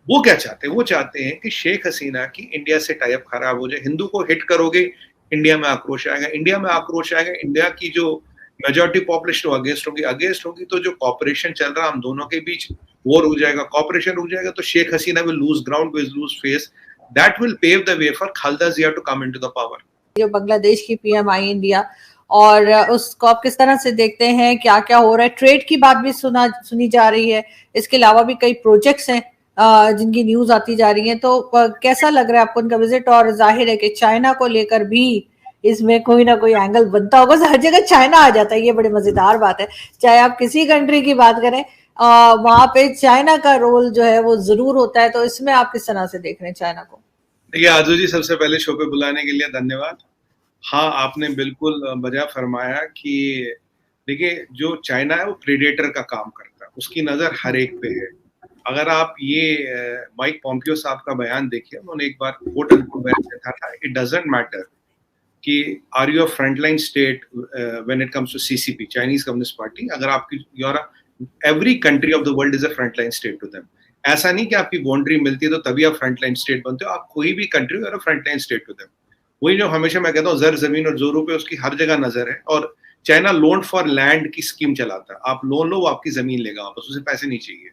वो क्या चाहते हैं? वो चाहते हैं कि शेख हसीना की इंडिया से टाई अप खराब हो जाए। हिंदू को हिट करोगे, इंडिया में आक्रोश आएगा। इंडिया में आक्रोश आएगा, इंडिया की जो मेजॉरिटी पॉपुलेशन वो अगेंस्ट होगी। अगेंस्ट होगी तो जो कॉपरेशन चल रहा है हम दोनों के बीच, वो रुक जाएगा। कॉपरेशन रुक जाएगा तो Sheikh Hasina will lose ground, will lose face. That will pave the way for Khaleda Zia to come into the power. जो बांग्लादेश की पीएम आई इंडिया, और उसको आप किस तरह से देखते हैं, क्या क्या हो रहा है? ट्रेड की बात भी सुनी जा रही है, इसके अलावा भी कई प्रोजेक्ट्स हैं जिनकी न्यूज आती जा रही है। तो कैसा लग रहा है आपको उनका विजिट? और जाहिर है कि चाइना को लेकर भी इसमें कोई ना कोई एंगल बनता होगा, हर जगह चाइना आ जाता है, ये बड़ी मजेदार बात है। चाहे आप किसी कंट्री की बात करें, वहां पे चाइना का रोल जो है वो जरूर होता है। तो इसमें आप किस तरह से देख रहे हैं चाइना को? देखिए आजू जी, सबसे पहले शो पे बुलाने के लिए धन्यवाद। हाँ, आपने बिल्कुल बजा फरमाया कि देखिए जो चाइना है वो प्रेडेटर का काम करता है, उसकी नजर हर एक पे है। अगर आप ये माइक पॉम्पियो साहब का बयान देखिए, उन्होंने एक बार कोट अनकोट बयान दिया था, इट डजंट मैटर कि are you a frontline state when it comes to CCP, Chinese Communist Party. अगर आपकी your every country of the world is a frontline state to them. ऐसा नहीं कि आपकी बाउंड्री मिलती है तो तभी आप फ्रंटलाइन स्टेट बनते हो। आप कोई भी कंट्री हो, फ्रंटलाइन स्टेट टू देम। वही जो हमेशा मैं कहता हूँ, जर जमीन और जोरों पे उसकी हर जगह नजर है। और चाइना लोन फॉर लैंड की स्कीम चलाता है। आप लोन लो, वो आपकी जमीन लेगा वापस, उसे पैसे नहीं चाहिए।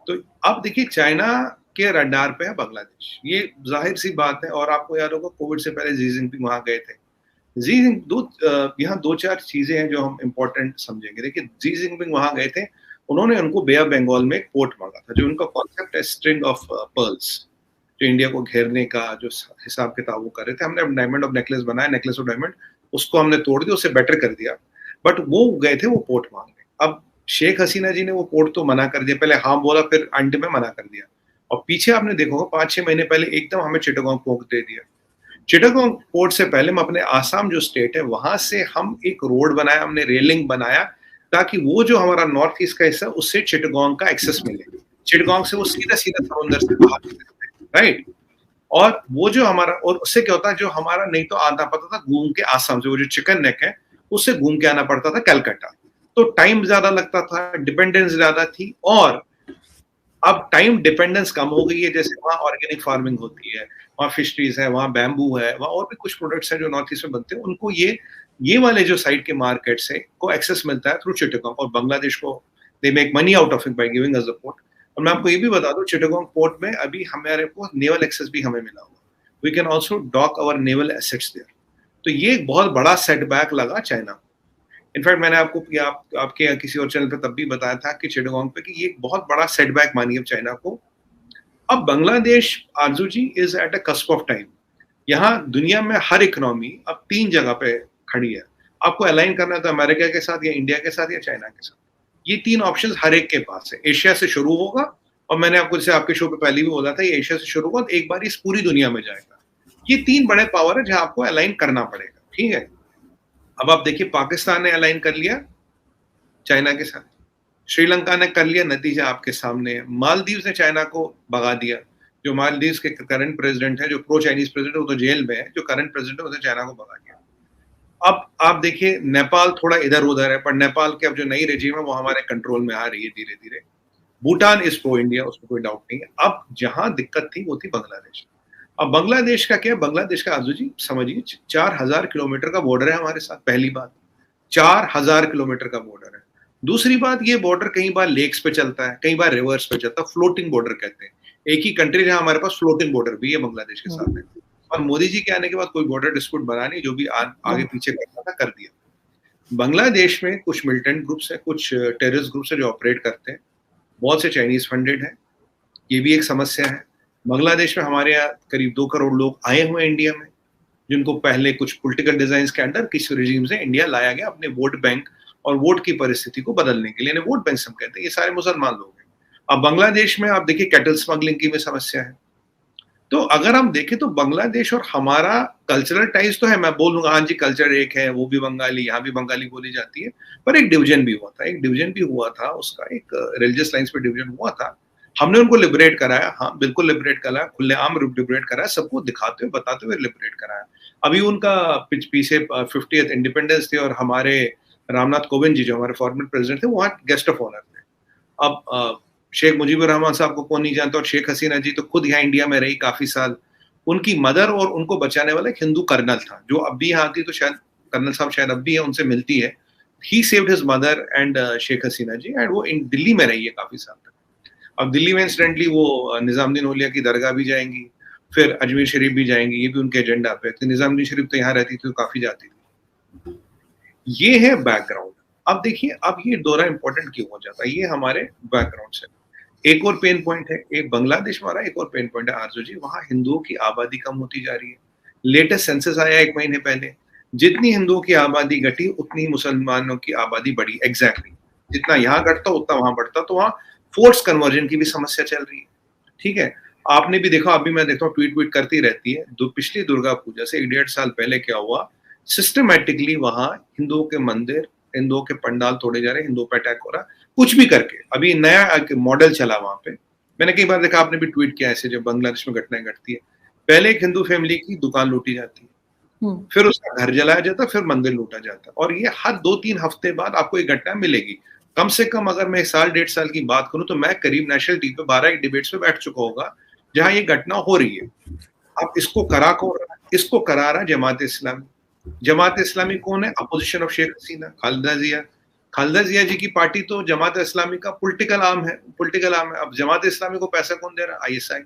तो अब देखिए चाइना के रडार पे है बांग्लादेश, ये जाहिर सी बात है। और आपको याद होगा कोविड से पहले जी जिनपिंग वहां गए थे। यहाँ दो चार चीजें हैं जो हम इंपॉर्टेंट समझेंगे। देखिए जी जिनपिंग वहां गए थे, उन्होंने उनको बे ऑफ बंगाल में एक पोर्ट मांगा था। जो उनका कॉन्सेप्ट है स्ट्रिंग ऑफ पर्ल्स, जो इंडिया को घेरने का जो हिसाब किताब वो कर रहे थे। हमने अब डायमंड ऑफ नेकलेस बनाया, नेकलेस ऑफ डायमंड, उसको हमने तोड़ दिया, उससे बेटर कर दिया। बट वो गए थे वो पोर्ट मांगने। अब शेख हसीना जी ने वो पोर्ट तो मना कर दिया, पहले हाँ बोला, फिर अंत में मना कर दिया। और पीछे आपने देखा होगा 5-6 महीने पहले एकदम हमें चिटागोंग पोर्ट दे दिया। चिटागोंग पोर्ट से पहले हम अपने आसाम जो स्टेट है वहां से हम एक रोड बनाया, हमने रेलिंग बनाया, ताकि वो जो हमारा नॉर्थ ईस्ट का हिस्सा उससे चिटागोंग का एक्सेस मिले। चिटागोंग से वो सीधा सीधा समुद्र से बाहर निकलते हैं, राइट। और वो जो हमारा, और उससे क्या होता है, जो हमारा नहीं तो आना पड़ता था घूम के आसाम से, वो जो चिकन नेक है उससे घूम के आना पड़ता था कलकत्ता। तो टाइम ज्यादा लगता था, डिपेंडेंस ज्यादा थी। और अब टाइम डिपेंडेंस कम हो गई है। जैसे वहाँ ऑर्गेनिक फार्मिंग होती है, वहाँ फिशरीज है, वहाँ बैम्बू है, वहाँ और भी कुछ प्रोडक्ट्स हैं जो नॉर्थ ईस्ट में बनते हैं। उनको ये वाले जो साइड के मार्केट्स है को एक्सेस मिलता है थ्रू चिटागोंग। और बांग्लादेश को they make money out of it by giving us the port. और मैं आपको ये भी बता दूं, चिटागोंग पोर्ट में अभी हमारे को नेवल एक्सेस भी हमें मिला हुआ। We can also dock our naval assets there. तो ये एक बहुत बड़ा सेटबैक लगा चाइना को। इनफैक्ट मैंने आपको आपके या किसी और चैनल पे तब भी बताया था कि चिटागोंग पे कि ये एक बहुत बड़ा सेटबैक मानिए चाइना को। अब बांग्लादेश आरजू जी is at a cusp of time. यहाँ दुनिया में हर इकोनॉमी अब 3 जगह पे खड़ी है। आपको अलाइन करना है तो अमेरिका के साथ या इंडिया के साथ या चाइना के साथ। ये 3 ऑप्शंस हर एक के पास है। एशिया से शुरू होगा, और मैंने आपको जैसे आपके शो पे पहले भी बोला था, ये एशिया से शुरू होगा तो एक बार इस पूरी दुनिया में जाएगा। ये 3 बड़े पावर है जहां आपको अलाइन करना पड़ेगा, ठीक है। अब आप देखिए पाकिस्तान ने अलाइन कर लिया चाइना के साथ, श्रीलंका ने कर लिया, नतीजा आपके सामने है। मालदीव ने चाइना को भगा दिया। जो मालदीव के करंट प्रेसिडेंट है, जो प्रो चाइनीज प्रेसिडेंट है, वो तो जेल में है। जो करंट प्रेसिडेंट है उसने चाइना को भगा दिया। अब आप देखिए नेपाल थोड़ा इधर उधर है, पर नेपाल की अब जो नई रेजिम है वो हमारे कंट्रोल में आ रही है धीरे धीरे। भूटान इज प्रो इंडिया, उसमें कोई डाउट नहीं है। अब जहां दिक्कत थी वो थी बांग्लादेश। अब बांग्लादेश का क्या है? बांग्लादेश का आजू जी समझिए 4000 किलोमीटर का बॉर्डर है हमारे साथ। पहली बात, 4000 किलोमीटर का बॉर्डर है। दूसरी बात, ये बॉर्डर कई बार लेक्स पे चलता है, कई बार रिवर्स पे चलता है, फ्लोटिंग बॉर्डर कहते हैं। एक ही कंट्री जहां हमारे पास फ्लोटिंग बॉर्डर भी है बांग्लादेश के साथ है। और मोदी जी के आने के बाद कोई बॉर्डर डिस्प्यूट बना नहीं, जो भी आगे पीछे करना था कर दिया। बांग्लादेश में कुछ मिलिटेंट ग्रुप्स है, कुछ टेररिस्ट ग्रुप्स है जो ऑपरेट करते हैं। बहुत से चाइनीज फंडेड है, ये भी एक समस्या है। बांग्लादेश में हमारे यहाँ करीब 2 करोड़ लोग आए हुए हैं इंडिया में, जिनको पहले कुछ पॉलिटिकल डिजाइन के अंडर किसी रेजिम से इंडिया लाया गया अपने वोट बैंक और वोट की परिस्थिति को बदलने के लिए। वोट बैंक हम कहते हैं, ये सारे मुसलमान लोग हैं। अब बांग्लादेश में आप देखिए कैटल स्मगलिंग की भी समस्या है। तो अगर हम देखें तो बांग्लादेश और हमारा कल्चरल टाइज तो है। मैं बोलूंगा हाँ जी कल्चर एक है, वो भी बंगाली, यहाँ भी बंगाली बोली जाती है। पर एक डिवीजन भी हुआ था, उसका एक रिलीजियस लाइंस पे डिवीजन हुआ था। हमने उनको लिबरेट कराया, हाँ बिल्कुल लिबरेट कराया, खुलेआम लिबरेट कराया, सबको दिखाते हुए बताते हुए लिबरेट कराया। अभी उनका पीछे 50th इंडिपेंडेंस थे और हमारे रामनाथ कोविंद जी जो हमारे फॉर्मर प्रेसिडेंट थे, वहाँ गेस्ट ऑफ ऑनर थे। अब शेख मुजीबुर रहमान साहब को कौन नहीं जानता, और शेख हसीना जी तो खुद यहाँ इंडिया में रही काफी साल। उनकी मदर और उनको बचाने वाला एक हिंदू कर्नल था, जो अब भी यहाँ थी, तो शायद कर्नल साहब शायद अब भी है, उनसे मिलती है। He saved his mother and Sheikh Hasina ji, and वो इन दिल्ली में रही है काफी साल तक। अब दिल्ली में इंसिडेंटली वो निजामुद्दीन औलिया की दरगाह भी जाएंगी, फिर अजमेर शरीफ भी जाएंगी, ये भी उनके एजेंडा पे। तो निजामुद्दीन शरीफ तो यहाँ रहती थी, तो काफी जाती थी। ये है बैकग्राउंड। अब देखिए, अब ये दौरा इंपॉर्टेंट क्यों हो जाता है, ये हमारे बैकग्राउंड से। एक और पेन पॉइंट है, एक बांग्लादेश हमारा एक और पेन पॉइंट है आरजू जी, वहां हिंदुओं की आबादी कम होती जा रही है। लेटेस्ट सेंसस आया 1 महीने पहले, जितनी हिंदुओं की आबादी घटी उतनी ही मुसलमानों की आबादी बढ़ी। एग्जैक्टली जितना यहाँ घटता उतना वहां बढ़ता, तो वहां फोर्स कन्वर्जन की भी समस्या चल रही है। ठीक है, आपने भी देखा, अभी मैं देखता हूँ ट्वीट करती रहती है, पिछली दुर्गा पूजा से 1.5 साल पहले क्या हुआ, सिस्टमेटिकली वहां हिंदुओं के मंदिर, हिंदुओं के पंडाल तोड़े जा रहे, हिंदुओं पर अटैक हो रहा, कुछ भी करके। अभी नया मॉडल चला वहां पे, मैंने कई बार देखा, आपने भी ट्वीट किया ऐसे, जब बांग्लादेश में घटनाएं घटती है, पहले एक हिंदू फैमिली की दुकान लूटी जाती है, फिर उसका घर जलाया जाता, फिर मंदिर लूटा जाता, और ये हर 2-3 हफ्ते बाद आपको एक घटना मिलेगी। कम से कम अगर मैं 1-1.5 साल की बात करूं, तो मैं करीब नेशनल टीवी पे 12 डिबेट्स पे बैठ चुका होगा जहां ये घटना हो रही है। अब इसको इसको करा रहा जमात इस्लामी। जमात इस्लामी कौन है? अपोजिशन ऑफ शेख हसीना, खालिदा जिया। खालिदा जिया जी की पार्टी तो जमात इस्लामी का पॉलिटिकल आर्म है। अब जमात इस्लामी को पैसा कौन दे रहा है? आईएसआई,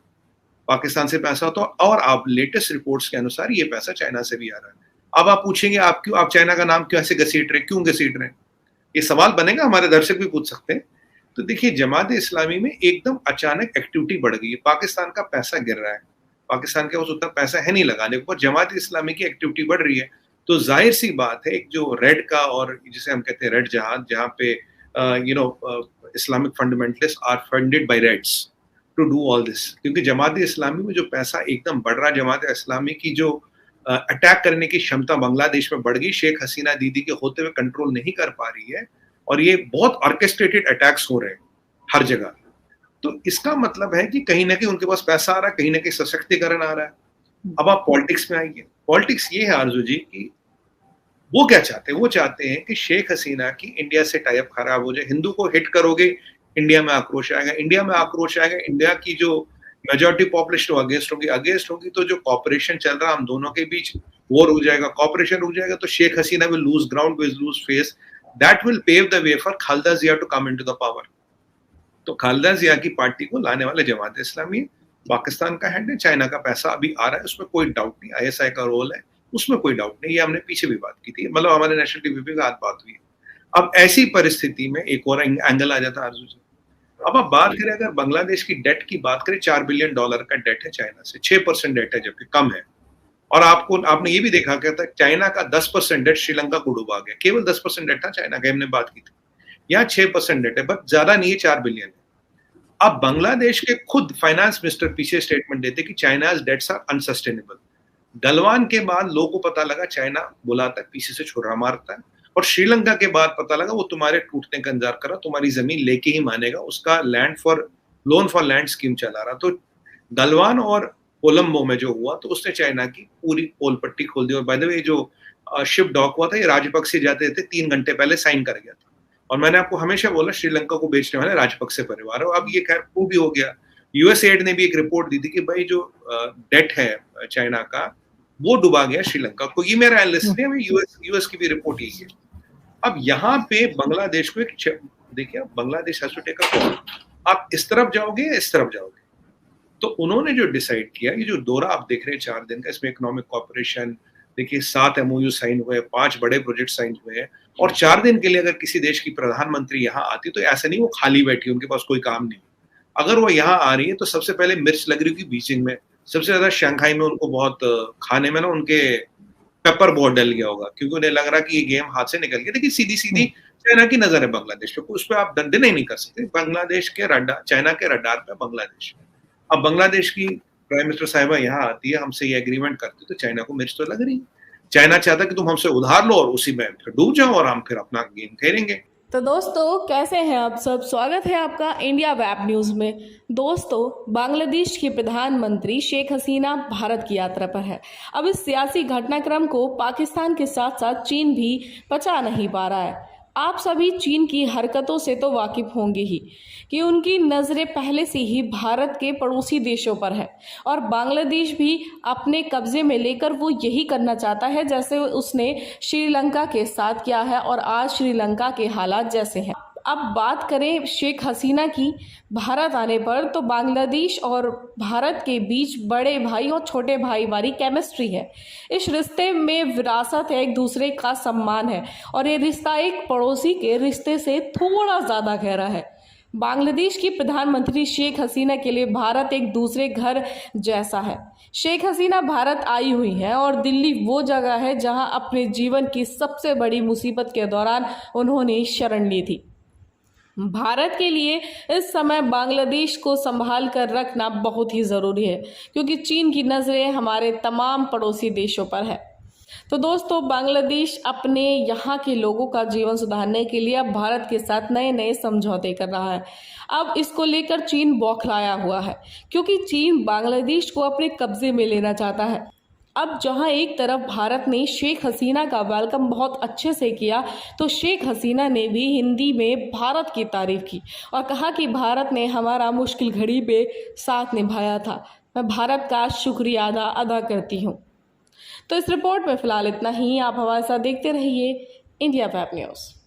पाकिस्तान से पैसा होता है, और आप लेटेस्ट रिपोर्ट्स के अनुसार ये पैसा चाइना से भी आ रहा है। अब आप पूछेंगे, आप चाइना का नाम क्यों ऐसे घसीट रहे, क्यों घसीट रहे? ये सवाल बनेगा, हमारे दर्शक भी पूछ सकते हैं। तो देखिए, जमात इस्लामी में एकदम अचानक एक्टिविटी बढ़ गई है, पाकिस्तान का पैसा गिर रहा है, पाकिस्तान के पास उतना पैसा है नहीं लगाने को, जमात इस्लामी की एक्टिविटी बढ़ रही है। तो जाहिर सी बात है, एक जो रेड का, और जिसे हम कहते हैं रेड जहाज, जहाँ पे Islamic fundamentalist are funded by Reds to do all this, क्योंकि जमात इस्लामी में जो पैसा एकदम बढ़ रहा है, जमात इस्लामी की जो अटैक करने की क्षमता बांग्लादेश में बढ़ गई, शेख हसीना दीदी के होते हुए कंट्रोल नहीं कर पा रही है, और ये बहुत ऑर्केस्ट्रेटेड अटैक्स हो रहे हैं हर जगह। तो इसका मतलब है कि कहीं ना कहीं उनके पास पैसा आ रहा है, कहीं ना कहीं सशक्तिकरण आ रहा है। अब आप पॉलिटिक्स में आइए। पॉलिटिक्स ये है आरजू जी कि वो क्या चाहते हैं? वो चाहते हैं कि शेख हसीना की इंडिया से टाइप खराब हो जाए। हिंदू को हिट करोगे, इंडिया में आक्रोश आएगा, इंडिया में आक्रोश आएगा, इंडिया की जो मेजॉरिटी पॉपुलेशन अगेंस्ट होगी, तो जो कॉपरेशन चल रहा है हम दोनों के बीच, वो रुक जाएगा। कॉपरेशन रुक जाएगा तो Sheikh Hasina will lose ground, will lose face. That will pave the way for Khaleda Zia to come into the power. तो खालिदा जिया की पार्टी को लाने वाले जमात इस्लामी पाकिस्तान का हैंड है, चाइना का पैसा अभी आ रहा है, उसमें कोई डाउट नहीं, आईएसआई का रोल है, उसमें कोई डाउट नहीं। ये हमने पीछे भी बात की थी, मतलब हमारे नेशनल टीवी पे आज बात हुई है। अब ऐसी परिस्थिति में एक और एंगल आ जाता है आरजू जी। अब आप बात करें, अगर बांग्लादेश की डेट की बात करें, $4 बिलियन का डेट है चाइना से, 6% डेट है, जबकि कम है। और आपने ये भी देखा क्या, चाइना का 10% डेट श्रीलंका को डुबा गया, केवल 10% डेट था चाइना का, हमने बात की थी। यहाँ 6% डेट है, बट ज्यादा नहीं है, 4 बिलियन है। अब बांग्लादेश के खुद फाइनेंस मिनिस्टर पीछे स्टेटमेंट देते कि China's debts are unsustainable. Galwan के बाद लोगों को पता लगा चाइना बुलाता है, पीछे से छुरा मारता है, और श्रीलंका के बाद पता लगा वो तुम्हारे टूटने का इंतजार कर रहा, तुम्हारी जमीन लेके ही मानेगा, उसका लोन फॉर लैंड स्कीम चला रहा। तो गलवान और कोलंबो में जो हुआ, तो उसने चाइना की पूरी पोल पट्टी खोल दी। और बाय द वे, जो शिप डॉक हुआ था, ये राजपक्षे जाते थे, 3 घंटे पहले साइन कर गया था। और मैंने आपको हमेशा बोला, श्रीलंका को बेचने वाले राजपक्षे परिवार है। अब ये खैर प्रूव भी हो गया। यूएसएड ने भी एक रिपोर्ट दी थी कि भाई जो डेट है चाइना का, वो डुबा गया श्रीलंका को। ये मेरा एनालिसिस है, यूएस की भी रिपोर्ट यही है। अब यहाँ पे बांग्लादेश को एक, देखिए, Bangladesh has to take a call, आप इस तरफ जाओगे या इस तरफ जाओगे। तो उन्होंने जो डिसाइड किया, ये जो दौरा आप देख रहे हैं 4 दिन का, इसमें इकोनॉमिक कॉर्पोरेशन, देखिए 7 MOU साइन हुए, 5 बड़े प्रोजेक्ट साइन हुए हैं। और 4 दिन के लिए अगर किसी देश की प्रधानमंत्री यहाँ आती, तो ऐसा नहीं वो खाली बैठी, उनके पास कोई काम नहीं। अगर वो यहाँ आ रही है, तो सबसे पहले मिर्च लग रही होगी बीजिंग में, सबसे ज्यादा शंघाई में उनको बहुत खाने में ना उनके पेपर बहुत डल गया होगा, क्योंकि उन्हें लग रहा कि ये गेम हाथ से निकल गया। देखिए, सीधी सीधी चाइना की नजर है बांग्लादेश पे, उस पर आप डिनाई नहीं कर सकते। बांग्लादेश के रडार, चाइना के रडार पे बांग्लादेश। अब बांग्लादेश की प्राइम मिनिस्टर साहिबा यहाँ आती है, हमसे ये एग्रीमेंट करती, तो चाइना को मिर्च तो लग रही है। चाइना चाहता कि तुम हमसे उधार लो और उसी में फिर डूब जाओ, और हम फिर अपना गेम खेलेंगे। तो दोस्तों, कैसे हैं आप सब? स्वागत है आपका इंडिया वेब न्यूज़ में। दोस्तों, बांग्लादेश की प्रधानमंत्री शेख हसीना भारत की यात्रा पर है। अब इस सियासी घटनाक्रम को पाकिस्तान के साथ साथ चीन भी पचा नहीं पा रहा है। आप सभी चीन की हरकतों से तो वाकिफ होंगे ही कि उनकी नज़रें पहले से ही भारत के पड़ोसी देशों पर है और बांग्लादेश भी अपने कब्जे में लेकर वो यही करना चाहता है जैसे उसने श्रीलंका के साथ किया है और आज श्रीलंका के हालात जैसे हैं। अब बात करें शेख हसीना की भारत आने पर, तो बांग्लादेश और भारत के बीच बड़े भाई और छोटे भाई वाली केमिस्ट्री है। इस रिश्ते में विरासत है, एक दूसरे का सम्मान है और ये रिश्ता एक पड़ोसी के रिश्ते से थोड़ा ज़्यादा गहरा है। बांग्लादेश की प्रधानमंत्री शेख हसीना के लिए भारत एक दूसरे घर जैसा है। शेख हसीना भारत आई हुई हैं और दिल्ली वो जगह है जहां अपने जीवन की सबसे बड़ी मुसीबत के दौरान उन्होंने शरण ली थी। भारत के लिए इस समय बांग्लादेश को संभाल कर रखना बहुत ही ज़रूरी है क्योंकि चीन की नज़रें हमारे तमाम पड़ोसी देशों पर है। तो दोस्तों, बांग्लादेश अपने यहाँ के लोगों का जीवन सुधारने के लिए अब भारत के साथ नए नए समझौते कर रहा है। अब इसको लेकर चीन बौखलाया हुआ है क्योंकि चीन बांग्लादेश को अपने कब्जे में लेना चाहता है। अब जहां एक तरफ भारत ने शेख हसीना का वेलकम बहुत अच्छे से किया, तो शेख हसीना ने भी हिंदी में भारत की तारीफ की और कहा कि भारत ने हमारा मुश्किल घड़ी में साथ निभाया था। मैं भारत का शुक्रिया अदा करती हूँ। तो इस रिपोर्ट में फिलहाल इतना ही। आप हमारे साथ देखते रहिए इंडिया वेब न्यूज़।